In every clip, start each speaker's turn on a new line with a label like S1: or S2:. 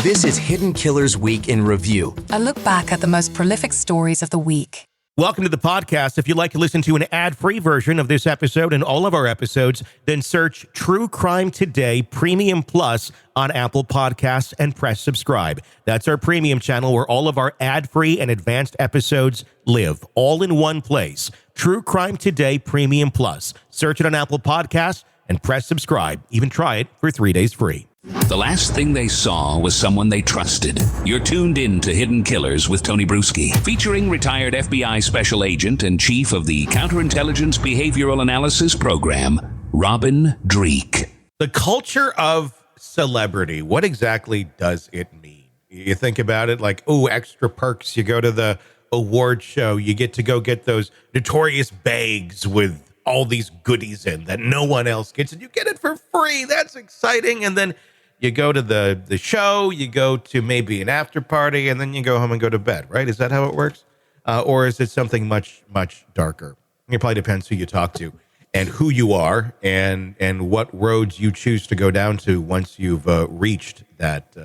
S1: This is Hidden Killers Week in Review.
S2: A look back at the most prolific stories of the week.
S3: Welcome to the podcast. If you'd like to listen to an ad-free version of this episode and all of our episodes, then search True Crime Today Premium Plus on Apple Podcasts and press subscribe. That's our premium channel where all of our ad-free and advanced episodes live, all in one place. True Crime Today Premium Plus. Search it on Apple Podcasts and press subscribe. Even try it for 3 days free.
S4: The last thing they saw was someone they trusted. You're tuned in to Hidden Killers with Tony Brueski, featuring retired FBI special agent and chief of the Counterintelligence Behavioral Analysis Program, Robin Dreeke.
S3: The culture of celebrity, what exactly does it mean? You think about it like, oh, extra perks. You go to the award show, you get to go get those notorious bags with all these goodies in that no one else gets, and you get it for free. That's exciting. And then you go to the show, you go to maybe an after party, and then you go home and go to bed, right? Is that how it works? Or is it something much, much darker? It probably depends who you talk to and who you are and what roads you choose to go down to once you've reached that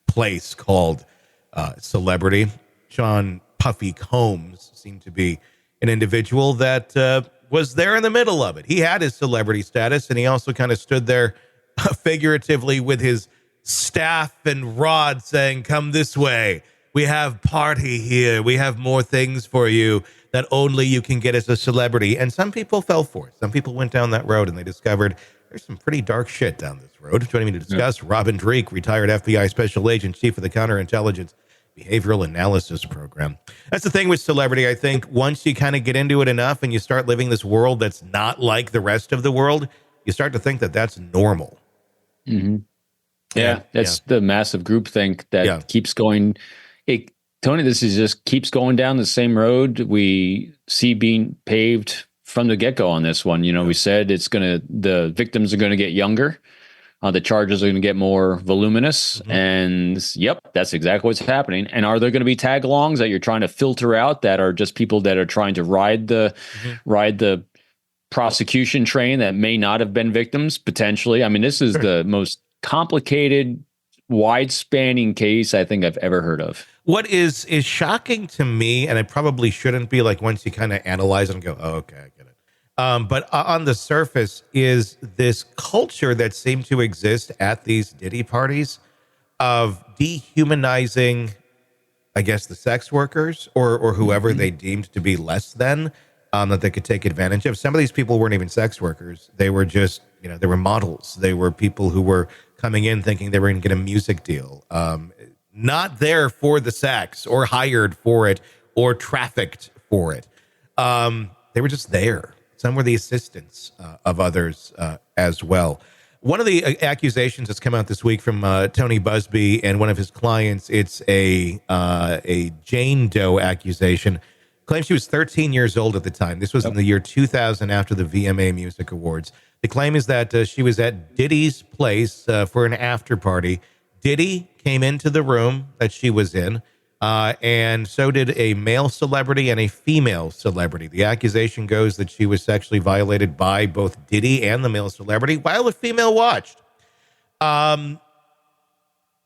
S3: place called celebrity. Sean Puffy Combs seemed to be an individual that was there in the middle of it. He had his celebrity status, and he also kind of stood there figuratively with his staff and rod saying, come this way. We have party here. We have more things for you that only you can get as a celebrity. And some people fell for it. Some people went down that road and they discovered there's some pretty dark shit down this road. Joining me to discuss, Robin Dreeke, retired FBI special agent, chief of the Counterintelligence Behavioral Analysis Program. That's the thing with celebrity. I think once you kind of get into it enough and you start living this world that's not like the rest of the world, you start to think that that's normal.
S5: Mm-hmm. Yeah, that's the massive groupthink that keeps going. Tony, this is just keeps going down the same road we see being paved from the get-go on this one. You know, we said the victims are going to get younger. The charges are going to get more voluminous. Mm-hmm. And yep, that's exactly what's happening. And are there going to be tag-alongs that you're trying to filter out that are just people that are trying to ride the prosecution train that may not have been victims potentially? I mean, this is the most complicated, wide-spanning case I think I've ever heard of.
S3: What is shocking to me, and it probably shouldn't be, like once you kind of analyze it and go, oh, okay, I get it. But on the surface is this culture that seemed to exist at these Diddy parties of dehumanizing, I guess, the sex workers or whoever they deemed to be less than, that they could take advantage of. Some of these people weren't even sex workers. They were just, they were models. They were people who were coming in thinking they were going to get a music deal, not there for the sex or hired for it or trafficked for it. They were just there. Some were the assistants of others as well. One of the accusations that's come out this week from Tony Busby and one of his clients, it's a Jane Doe accusation. Claims she was 13 years old at the time. This was in the year 2000 after the VMA Music Awards. The claim is that she was at Diddy's place for an after party. Diddy came into the room that she was in, and so did a male celebrity and a female celebrity. The accusation goes that she was sexually violated by both Diddy and the male celebrity while a female watched.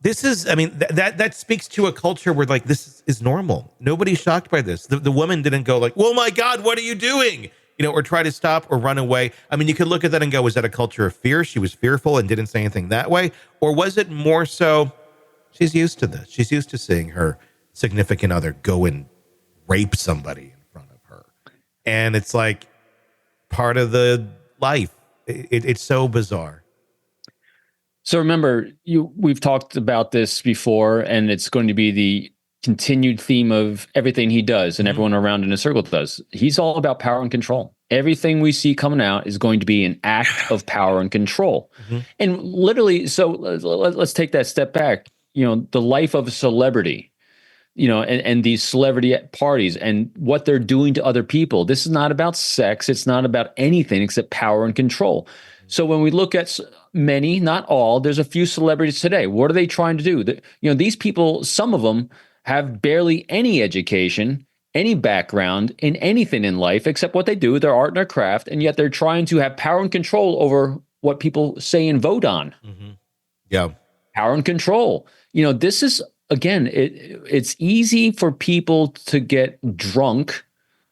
S3: This is, I mean, that speaks to a culture where, like, this is normal. Nobody's shocked by this. The woman didn't go like, oh my God, what are you doing? Or try to stop or run away. I mean, you could look at that and go, was that a culture of fear? She was fearful and didn't say anything that way? Or was it more so, she's used to this. She's used to seeing her significant other go and rape somebody in front of her. And it's like part of the life. It's so bizarre.
S5: So remember, we've talked about this before, and it's going to be the continued theme of everything he does and everyone around in a circle does. He's all about power and control. Everything we see coming out is going to be an act of power and control. And literally, so let's take that step back. The life of a celebrity, and these celebrity parties and what they're doing to other people. This is not about sex. It's not about anything except power and control. So when we look at many, not all, there's a few celebrities today. What are they trying to do? These people, some of them have barely any education, any background in anything in life except what they do, their art and their craft, and yet they're trying to have power and control over what people say and vote on.
S3: Yeah.
S5: Power and control. this is, again, it's easy for people to get drunk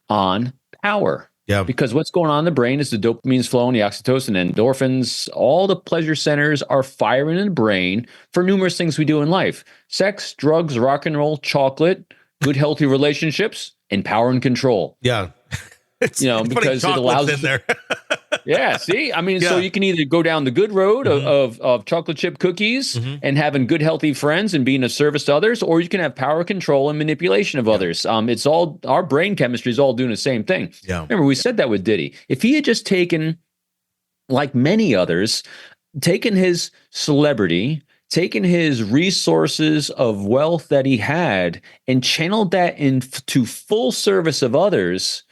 S5: on power.
S3: Yeah.
S5: Because what's going on in the brain is the dopamine's flowing, the oxytocin, endorphins, all the pleasure centers are firing in the brain for numerous things we do in life. Sex, drugs, rock and roll, chocolate, good, healthy relationships, and power and control.
S3: Yeah. It's
S5: because it allows
S3: in there.
S5: Yeah, see? I mean, so you can either go down the good road of chocolate chip cookies and having good, healthy friends and being of service to others, or you can have power, control, and manipulation of others. It's all, our brain chemistry is all doing the same thing.
S3: Yeah.
S5: Remember, we said that with Diddy. If he had just taken, like many others, taken his celebrity, taken his resources of wealth that he had, and channeled that into full service of others,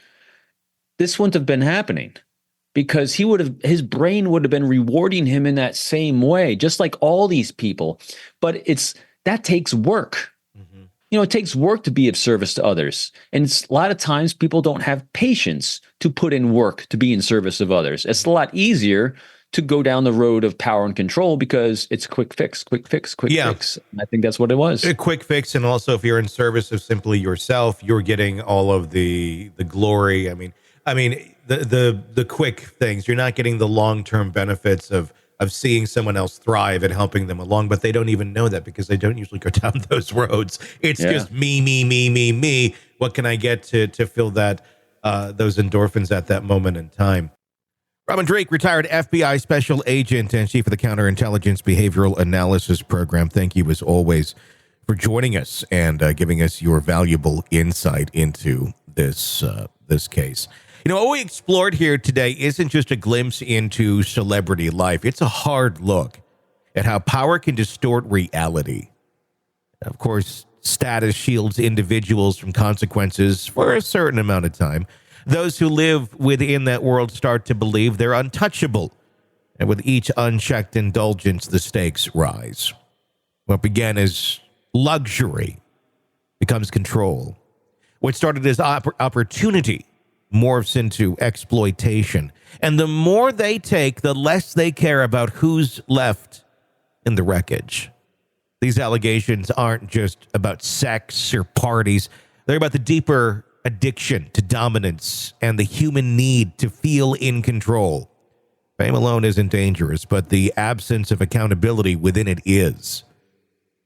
S5: this wouldn't have been happening. Because his brain would have been rewarding him in that same way, just like all these people. But that takes work. It takes work to be of service to others. And a lot of times people don't have patience to put in work to be in service of others. It's a lot easier to go down the road of power and control because it's quick fix. And I think that's what it was.
S3: A quick fix. And also, if you're in service of simply yourself, you're getting all of the glory. I mean, the quick things. You're not getting the long-term benefits of seeing someone else thrive and helping them along, but they don't even know that because they don't usually go down those roads. It's just me. What can I get to fill that those endorphins at that moment in time? Robin Drake, retired FBI special agent and chief of the Counterintelligence Behavioral Analysis Program. Thank you, as always, for joining us and giving us your valuable insight into this case. What we explored here today isn't just a glimpse into celebrity life. It's a hard look at how power can distort reality. Of course, status shields individuals from consequences for a certain amount of time. Those who live within that world start to believe they're untouchable. And with each unchecked indulgence, the stakes rise. What began as luxury becomes control. What started as opportunity morphs into exploitation. And the more they take, the less they care about who's left in the wreckage. These allegations aren't just about sex or parties. They're about the deeper addiction to dominance and the human need to feel in control. Fame alone isn't dangerous, but the absence of accountability within it is.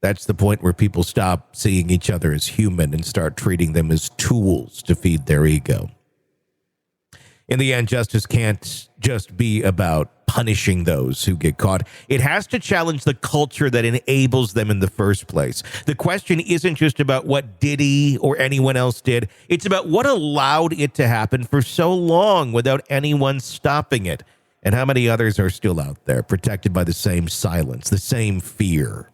S3: That's the point where people stop seeing each other as human and start treating them as tools to feed their ego. In the end, justice can't just be about punishing those who get caught. It has to challenge the culture that enables them in the first place. The question isn't just about what Diddy or anyone else did. It's about what allowed it to happen for so long without anyone stopping it. And how many others are still out there, protected by the same silence, the same fear.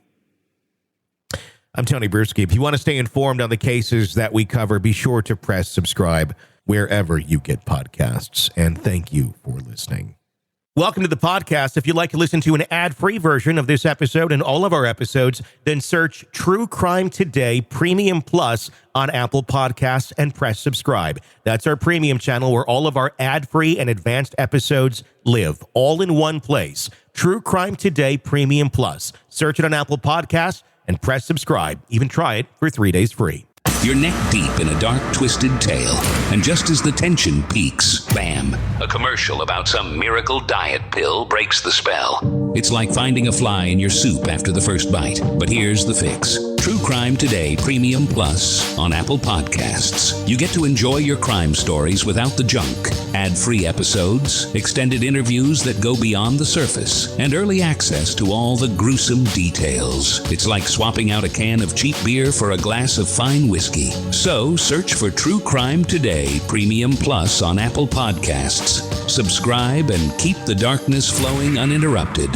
S3: I'm Tony Brueski. If you want to stay informed on the cases that we cover, be sure to press subscribe wherever you get podcasts. And thank you for listening. Welcome to the podcast. If you'd like to listen to an ad-free version of this episode and all of our episodes, then search True Crime Today Premium Plus on Apple Podcasts and press subscribe. That's our premium channel where all of our ad-free and advanced episodes live, all in one place. True Crime Today Premium Plus. Search it on Apple Podcasts and press subscribe. Even try it for 3 days free.
S4: You're neck deep in a dark, twisted tale, and just as the tension peaks, bam, a commercial about some miracle diet pill breaks the spell. It's like finding a fly in your soup after the first bite. But here's the fix. True Crime Today Premium Plus on Apple Podcasts. You get to enjoy your crime stories without the junk, ad-free episodes, extended interviews that go beyond the surface, and early access to all the gruesome details. It's like swapping out a can of cheap beer for a glass of fine whiskey. So search for True Crime Today Premium Plus on Apple Podcasts. Subscribe and keep the darkness flowing uninterrupted.